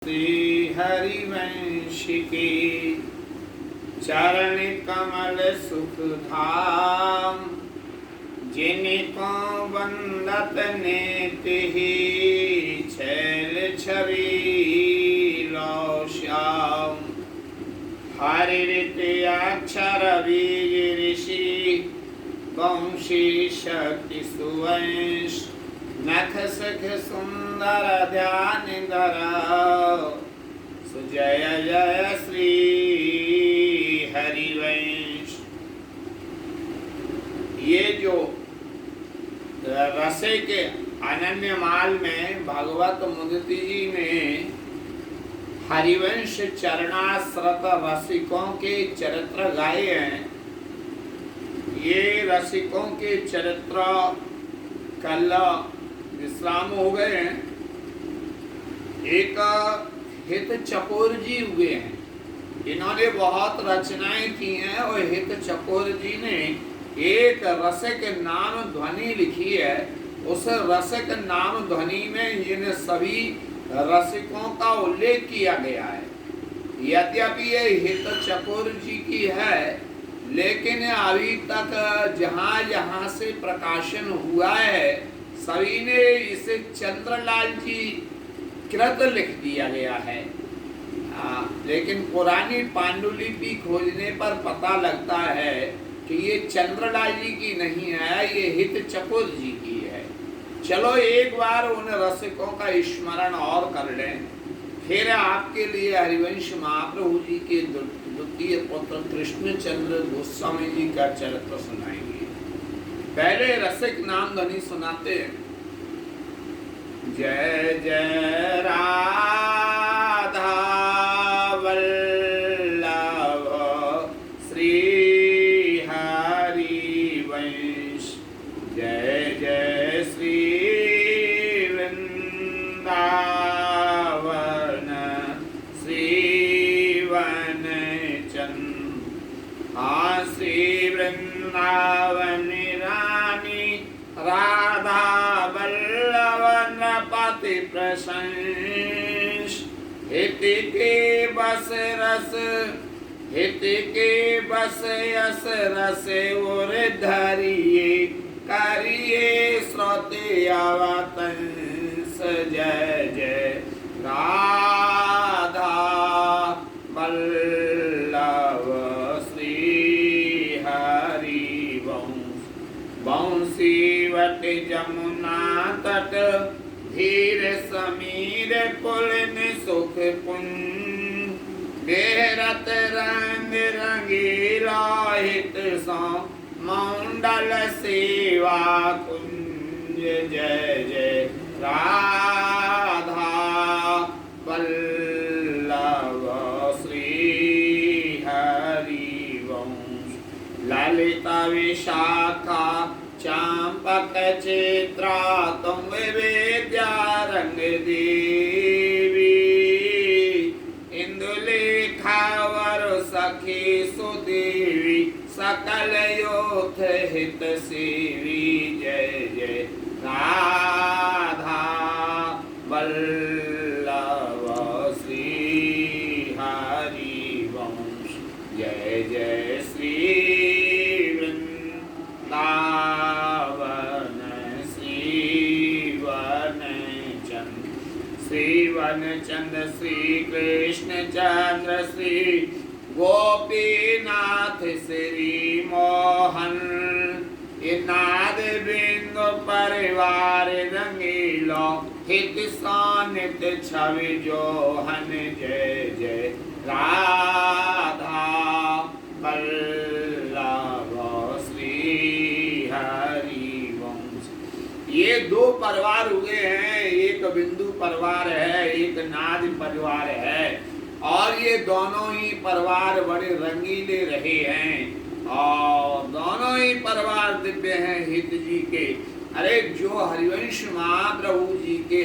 श्री हरिवंश की चरण कमल सुख धाम, जिनको वंदत नेति ही छैल छवि श्याम। हरित अक्षर बीज ऋषि वंशी शक्ति सुवंश, नख सख सुंदर ध्यान धरा, सुजय जय श्री हरिवंश। ये जो रसे के अनन्य माल में भगवत मुदिति जी ने हरिवंश चरणाश्रत रसिकों के चरित्र गाए हैं। ये रसिकों के चरित्र कल विश्राम हो गए हैं। एक हित चकोर जी हुए हैं, इन्होंने बहुत रचनाएं की हैं और हित चकोर जी ने एक रसिक नाम ध्वनि लिखी है। उस रसिक नाम ध्वनि में इन सभी रसिकों का उल्लेख किया गया है। यद्यपि ये हित चकोर जी की है, लेकिन अभी तक जहाँ जहाँ से प्रकाशन हुआ है सभी ने इसे चंद्रलाल जी कृत लिख दिया गया है। लेकिन पुरानी पांडुलिपि खोजने पर पता लगता है कि ये चंद्रलाल जी की नहीं है, ये हित चकोर जी की है। चलो एक बार उन रसिकों का स्मरण और कर लें, फिर आपके लिए हरिवंश महाप्रभु जी के द्वितीय पुत्र कृष्णचंद्र गोस्वामी जी का चरित्र सुनाएंगे। पहले रसिक नाम ध्वनि सुनाते हैं। जय जय राधा वल्लभ श्री हरिवंश, जय जय श्री वृंदावन श्री वन चंद। हाँ, श्री वृंदावन रानी राधा वल्लभ नृपति प्रशंस, हित के बस रस हित के बस यस रस और धरिए, करिए श्रोते अवतंस। जय जय राधा वल्लभ श्री हरिवंश। बंसीवट जमुना तट धीर समीर पुलिन सुख कुंज, बेहरत रंग रंगीला हित सो मंडल सेवा कुंज। जय जय राधा वल्लभ श्री हरिवंश। ललिता विशाखा चांपक चित्रा तुम विद्या रंग देवी, इंदुलेखा वर सखी सुदेवी, सकल योथ हित सेवी। जय जय राधा वल्लभ श्री हरिवंश, जय जय श्री श्री वन चंद श्री कृष्ण चंद्र श्री गोपीनाथ श्री मोहन, नाद बिंदु परिवार रंगीलो, हित सानित छवि जोहन। जय जय राधा वल्लभ श्री हरिवंश। ये दो परिवार हुए हैं, एक बिंदु परिवार है, एक नाद परिवार है, और ये दोनों ही परिवार बड़े रंगीले रहे हैं और दोनों ही परिवार दिव्य हैं हित जी के। अरे जो हरिवंश महाप्रभु जी के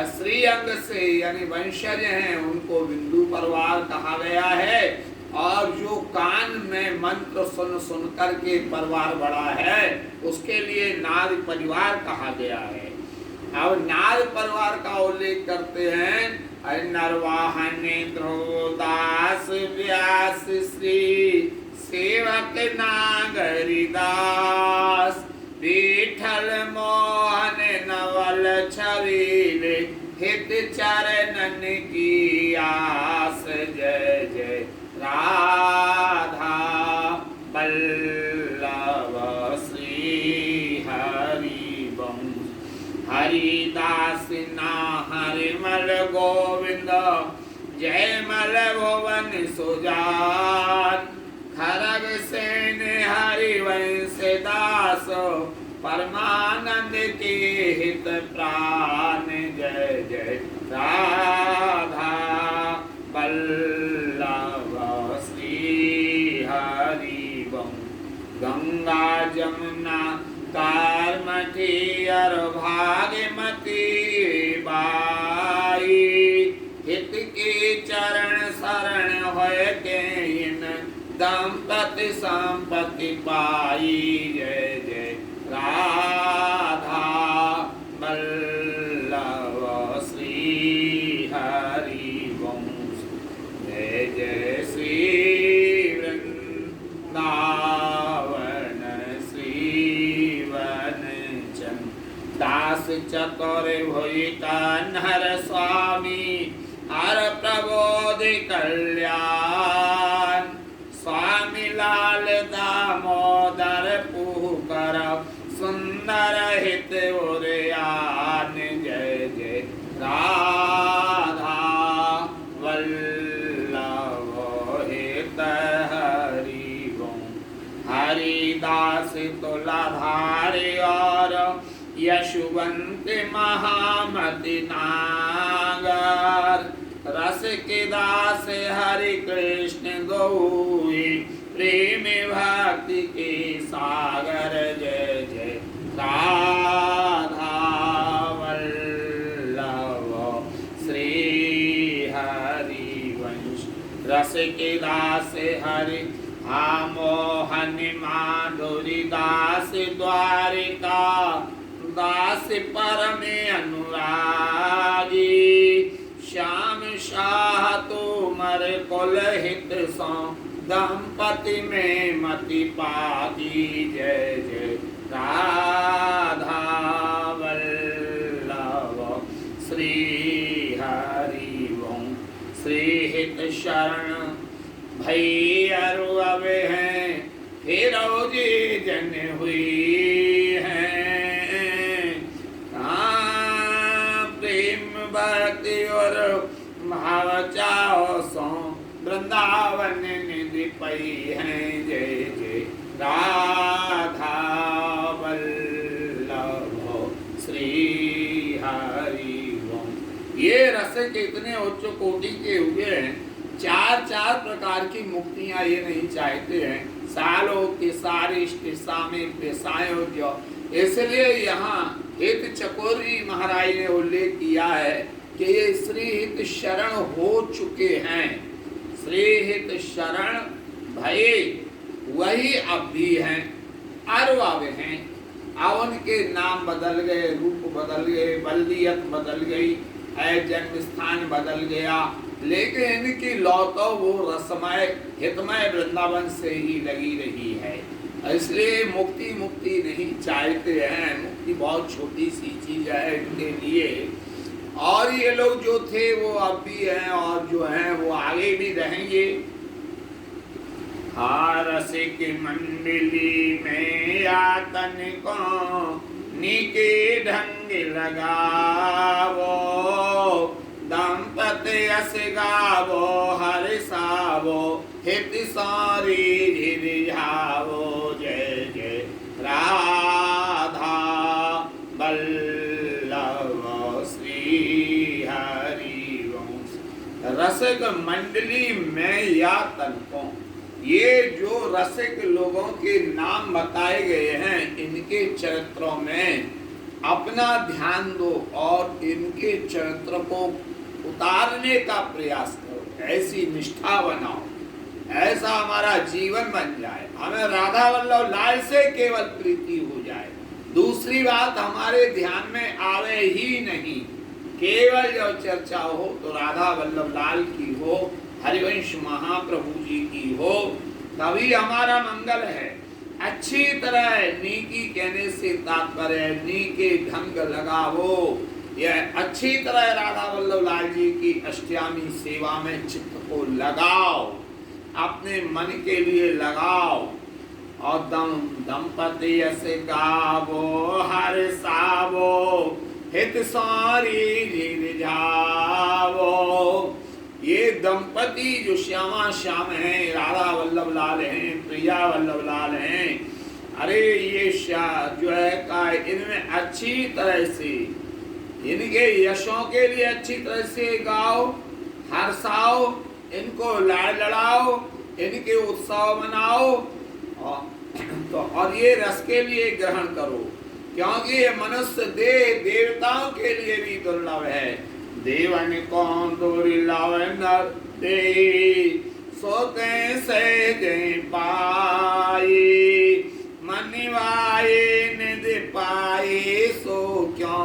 श्री अंग से यानी वंशज हैं उनको बिंदु परिवार कहा गया है, और जो कान में मंत्र सुन सुन करके परिवार बड़ा है उसके लिए नाद परिवार कहा गया है। अब नाद परिवार का उल्लेख करते हैं नरवाहन ध्रुवदास व्यास श्री सेवक नागरिदास विठल मोहन नवल छवील हित चरणन की आस। जय जय राधा वल्लभ श्री हरि वंश हरिदास ना हरिमल गोविंद जय मल भुवन सुजान खरग सेन हरिवंश दास परमानंद के हित प्राण। जय जय राधा वल्लभ श्री हरि वंश गंगा जमुना कारमती और भागमती बाई हित के चरण शरण होय के इन दंपति संपत्ति पाई। जय जय राधा वल्लभ श्री हरि वंश जय जय श्री वृंदावन श्री वनचन दास चतुर भुई कन्हर स्वामी हर प्रबोध कल्याण स्वामी लाल दामोदर पुकार सुंदर हित उरयान। जय जय राधा वल्लभ हित हरि वंश हरिदास तुलाधारी और यशवंत महामति नागर रस के दास हरि कृष्ण गौरी प्रेम भक्ति के सागर। जय जय राधा वल्लभ श्री हरि वंश रस के दास हरि मोहन माधुरी दास द्वारिका दास परम अनुरागी श्याम शाह तुमर कुल हित सो दंपति में मति पागी। जय जय राधा वल्लभ श्री हरि वंश श्री हित शरण भैरु अब हैं फिरोजी जन हुई भक्ति और भाव चाओ सो वृंदावन निधि पई हैं। जय जय राधा वल्लभ श्री हरि वंश ये रस के इतने उच्च कोटि के हुए हैं। चार प्रकार की मुक्तियां ये नहीं चाहते हैं। सालो के सारिष्ट सामे पेशायो जो इसलिए यहाँ हित चकोरी महाराज ने उल्लेख किया है कि ये श्री हित शरण हो चुके हैं। श्री हित शरण भये वही अब भी हैं और अब हैं। अब उनके नाम बदल गए, रूप बदल गए, बल्दियत बदल गई है, जन्म स्थान बदल गया, लेकिन इनकी लौ तो वो रसमय हितमय वृंदावन से ही लगी रही है। इसलिए मुक्ति नहीं चाहते हैं। मुक्ति बहुत छोटी सी चीज है इनके लिए। और ये लोग जो थे वो अब भी हैं और जो हैं वो आगे भी रहेंगे। रसिक मंडली में यातन को निके ढंग लगावो दंपति यस गावो हर्षावो हित सारी रिझावो। जय जय राधा वल्लभ श्री हरि वंश रसिक मंडली में या तनकों ये जो रसिक लोगों के नाम बताए गए हैं इनके चरित्रों में अपना ध्यान दो और इनके चरित्र को उतारने का प्रयास करो। ऐसी निष्ठा बनाओ, ऐसा हमारा जीवन बन जाए, हमें राधा वल्लभ लाल से केवल प्रीति हो जाए। दूसरी बात हमारे ध्यान में आवे ही नहीं। केवल जब चर्चा हो तो राधा वल्लभ लाल की हो, हरिवंश महाप्रभु जी की हो, तभी हमारा मंगल है। अच्छी तरह नीकी कहने से तात्पर्य नीके ढंग लगाओ, यह अच्छी तरह राधा वल्लभ लाल जी की अष्टयामी सेवा में चित्त को लगाओ, अपने मन के लिए लगाओ। और दंपति ऐसे गावो हर सावो हित सारी रिझावो। ये दंपति जो श्यामा श्याम हैं, राधा वल्लभ लाल हैं, प्रिया वल्लभ लाल हैं, अरे ये जो है का इनमें अच्छी तरह से इनके यशों के लिए अच्छी तरह से गाओ, हर्षाओ, इनको लाड़ लड़ाओ, इनके उत्सव मनाओ। और ये रस के लिए ग्रहण करो, क्योंकि ये मनुष्य देवताओं के लिए भी दुर्लभ है। देवन कौन दुर्लभ नर दे, सोते से दे पाई, मनिवाए निधि पाए, सो क्यों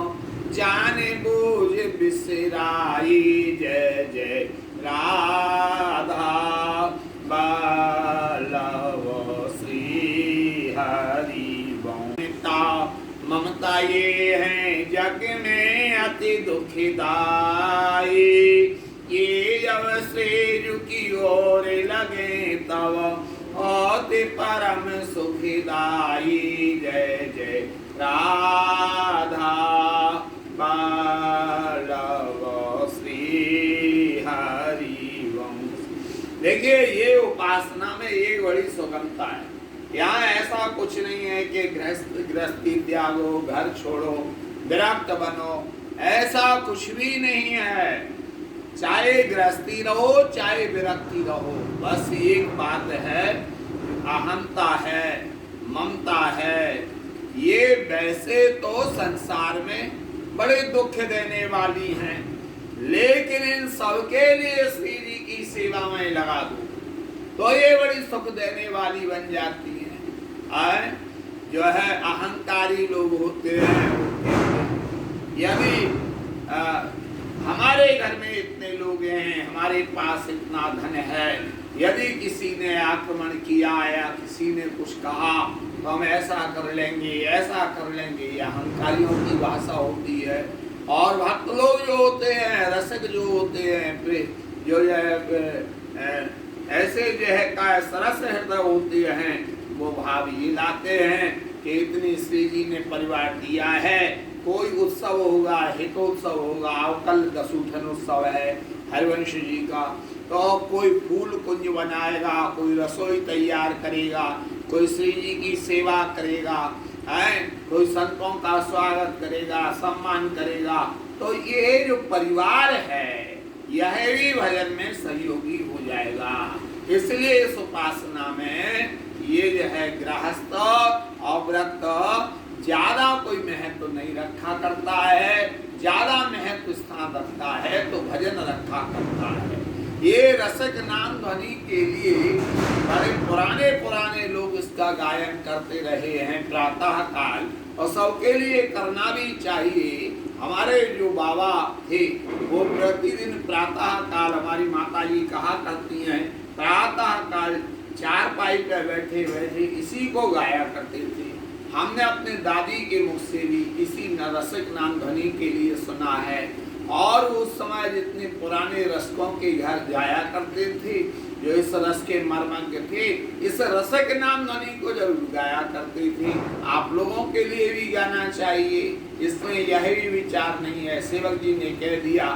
जाने बूझ बिसराई। जय जय राधा वल्लभ श्री हरि। ममता ये है जग में अति दुखदाई, ये जब श्रेय की ओर लगे तब होते परम सुखदाई। जय जय राधा वल्लभ श्री हरि वंश। देखिए ये उपासना में ये बड़ी सुगमता है। यहाँ ऐसा कुछ नहीं है कि गृहस्थी त्यागो, घर छोड़ो, विरक्त बनो, ऐसा कुछ भी नहीं है। चाहे गृहस्थी रहो चाहे विरक्ति रहो, बस एक बात है, अहंता है, ममता है। ये वैसे तो संसार में बड़े दुख देने वाली हैं, लेकिन इन सबके लिए श्री जी की सेवा में लगा दो तो ये बड़ी सुख देने वाली बन जाती है। जो है अहंकारी लोग होते हैं, यदि हमारे घर में इतने लोग हैं, हमारे पास इतना धन है, यदि किसी ने आक्रमण किया या किसी ने कुछ कहा तो हम ऐसा कर लेंगे, ऐसा कर लेंगे, ये अहंकारियों की भाषा होती है। और भक्त लोग जो होते हैं, रसिक जो होते हैं, जो ऐसे जो है का सरस हृदय होते हैं, वो भाव ये लाते हैं कि इतनी श्री जी ने परिवार दिया है, कोई उत्सव होगा, हितोत्सव होगा, कल दसूठन उत्सव है हरिवंश जी का, तो कोई फूल कुंज बनाएगा, कोई रसोई तैयार करेगा, कोई श्री जी की सेवा करेगा, कोई संतों का स्वागत करेगा, सम्मान करेगा। तो ये जो परिवार है यह भी भजन में सहयोगी हो जाएगा। इसलिए इस उपासना में ये जो है गृहस्थ और व्रत ज्यादा कोई महत्व नहीं रखा करता है, ज्यादा महत्व स्थान रखता है तो भजन रखा करता है। ये रसिक नाम ध्वनि के लिए बड़े पुराने पुराने लोग इसका गायन करते रहे हैं प्रातः काल, और सबके लिए करना भी चाहिए। हमारे जो बाबा थे वो प्रतिदिन प्रातः काल, हमारी माता जी कहा करती हैं, प्रातः काल चारपाई पर बैठे बैठे इसी को गाया करते थे। हमने अपने दादी के मुख से भी इसी रसिक नाम ध्वनि के लिए सुना है। और उस समय जितने पुराने रसिकों के घर जाया करते थे, जो इस रस के मर्मज्ञ थे, इस रसिक नाम ध्वनि को जरूर गाया करते थे। आप लोगों के लिए भी गाना चाहिए, इसमें यह भी विचार नहीं है। सेवक जी ने कह दिया,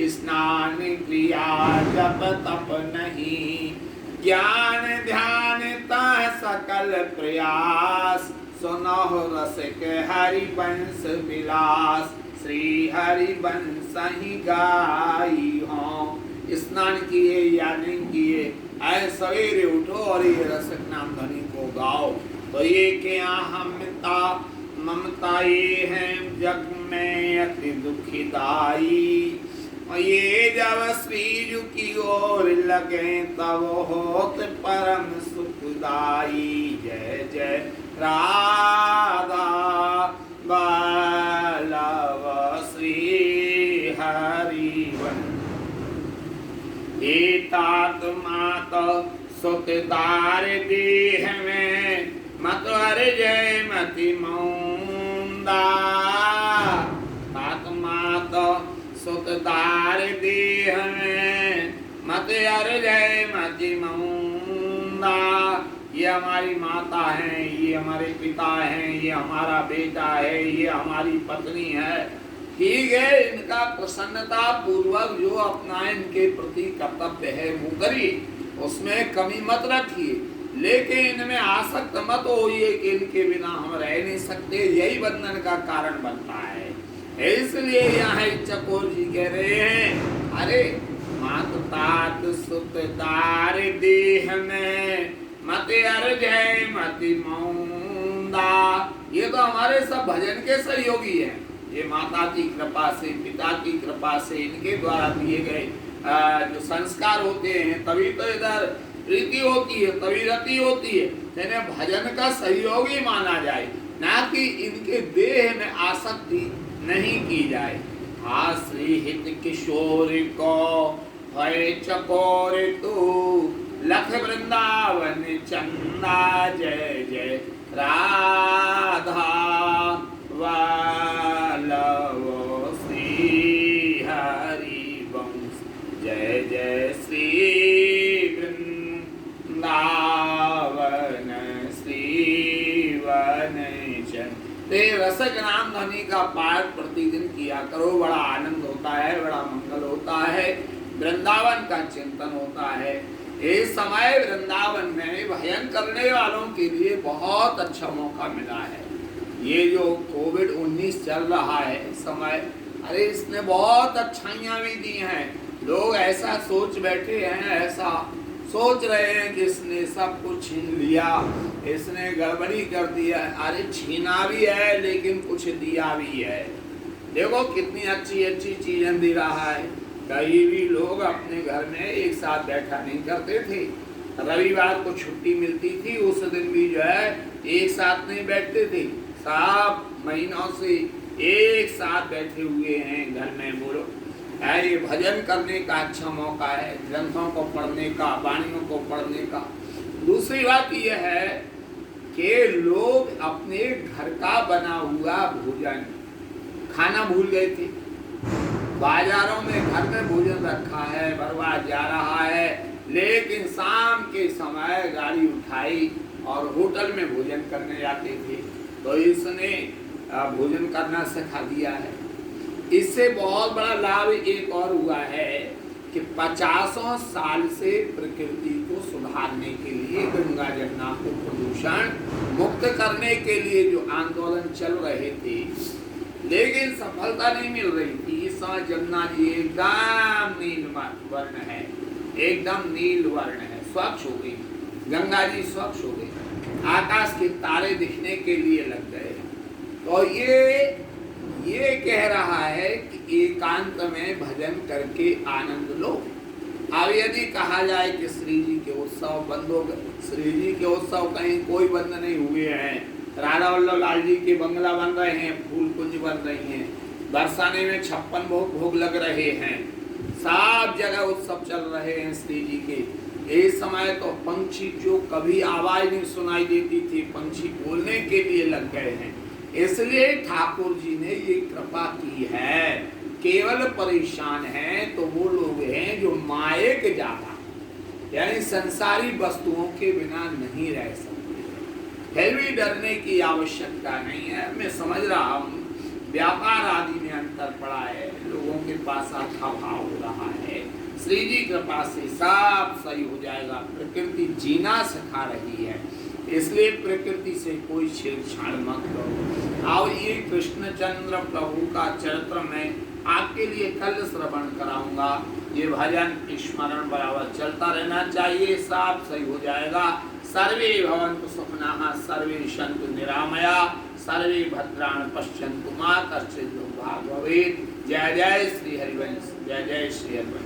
स्नान क्रिया जप तप नहीं, ज्ञान ध्यान ता सकल प्रयास, सुनो रसिक हरिवंश विलास, श्री हरिवंश ही गाई हो। स्नान किए या नहीं किए, आए सवेरे उठो और ये रसिक नाम ध्वनि को गाओ। तो ये क्या ममता ये है जग में अति दुखदाई, ये जब श्रीजु की ओर लगे तब होत परम सुखदाई। जय जय राधा वल्लभ श्री हरि। एतात मात सुतदार देह में मत अर्जय मति मौंदा। तात मात सुतदार देह में मत अर्जय मति मौंदा। ये हमारी माता है, ये हमारे पिता हैं, ये हमारा बेटा है, ये हमारी पत्नी है, ठीक है, इनका प्रसन्नता पूर्वक जो अपना इनके प्रति कर्तव्य है वो करिए, उसमें कमी मत रखिए, लेकिन इनमें आसक्त मत होइए कि इनके बिना हम रह नहीं सकते, यही बंधन का कारण बनता है। इसलिए यहाँ चकोर जी कह रहे हैं, अरे मात तात सुतदार देह में मत अर्जय मति मौंदा। ये तो हमारे सब भजन के सहयोगी हैं, ये माता की कृपा से, पिता की कृपा से, इनके द्वारा दिए गए जो संस्कार होते हैं, तभी तो इधर प्रीति होती है, तभी रति होती है। इन्हें भजन का सहयोगी माना जाए, ना कि इनके देह में आसक्ति नहीं की जाए। हाँ श्री हित किशोर को भय चकोर तू, लख वृंदावन चंदा जय जय राधा वल्लभ श्री हरि वंश जय जय श्री वृंदावन श्री वनचन। रसक नाम ध्वनि का पाठ प्रतिदिन किया करो, बड़ा आनंद होता है, बड़ा मंगल होता है, वृंदावन का चिंतन होता है। इस समय वृंदावन में भजन करने वालों के लिए बहुत अच्छा मौका मिला है। ये जो कोविड-19 चल रहा है इस समय, अरे इसने बहुत अच्छाइयाँ भी दी हैं। लोग ऐसा सोच बैठे हैं, ऐसा सोच रहे हैं कि इसने सब कुछ छीन लिया, इसने गड़बड़ी कर दिया। अरे छीना भी है लेकिन कुछ दिया भी है। देखो कितनी अच्छी अच्छी चीजें दे रहा है। कई भी लोग अपने घर में एक साथ बैठा नहीं करते थे, रविवार को छुट्टी मिलती थी, उस दिन भी जो है एक साथ नहीं बैठते थे। सब महीनों से एक साथ बैठे हुए हैं घर में। बोलो ये भजन करने का अच्छा मौका है, ग्रंथों को पढ़ने का, वाणियों को पढ़ने का। दूसरी बात यह है कि लोग अपने घर का बना हुआ भोजन खाना भूल गए थे। बाजारों में घर में भोजन रखा है, बर्बाद जा रहा है, लेकिन शाम के समय गाड़ी उठाई और होटल में भोजन करने जाते थे। तो इसने भोजन करना सिखा दिया है। इससे बहुत बड़ा लाभ एक और हुआ है कि 50 साल से प्रकृति को सुधारने के लिए, गंगा जमुना को प्रदूषण मुक्त करने के लिए जो आंदोलन चल रहे थे, लेकिन सफलता नहीं मिल रही थी। इस समय जमुना जी एकदम नील वर्ण है, एकदम नील वर्ण है, स्वच्छ हो गई गंगा जी, स्वच्छ हो गई, आकाश के तारे दिखने के लिए लग गए। तो ये कह रहा है कि एकांत में भजन करके आनंद लो। अब यदि कहा जाए कि श्री जी के उत्सव बंद हो गए, श्री जी के उत्सव कहीं कोई बंद नहीं हुए हैं। राधा वल्लभ लाल जी के बंगला बन रहे हैं, फूल कुंज बन रही हैं, बरसाने में 56 भोग लग रहे हैं, सब जगह उत्सव चल रहे हैं श्री जी के। इस समय तो पंछी जो कभी आवाज नहीं सुनाई देती थी, पंछी बोलने के लिए लग गए हैं। इसलिए ठाकुर जी ने ये कृपा की है। केवल परेशान हैं तो वो लोग हैं जो मायक ज्यादा, यानी संसारी वस्तुओं के बिना नहीं रह सकते। फिर भी डरने की आवश्यकता नहीं है। मैं समझ रहा हूँ व्यापार आदि में अंतर पड़ा है, लोगों के पास अच्छा भाव हो रहा है। श्री जी कृपा से सब सही हो जाएगा। प्रकृति जीना सिखा रही है, इसलिए प्रकृति से कोई छेड़छाड़ मत करो। आओ ये कृष्णचंद्र प्रभु का चरित्र में आपके लिए कल श्रवण कराऊंगा। ये भजन स्मरण बराबर चलता रहना चाहिए, सब सही हो जाएगा। सर्वे भवन्तु सुखिनः, सर्वे सन्तु निरामया, सर्वे भद्राणि पश्यन्तु मा कश्चित् दुर्भाग् भवेत्। जय जय श्री हरिवंश, जय जय श्री हरिवंश।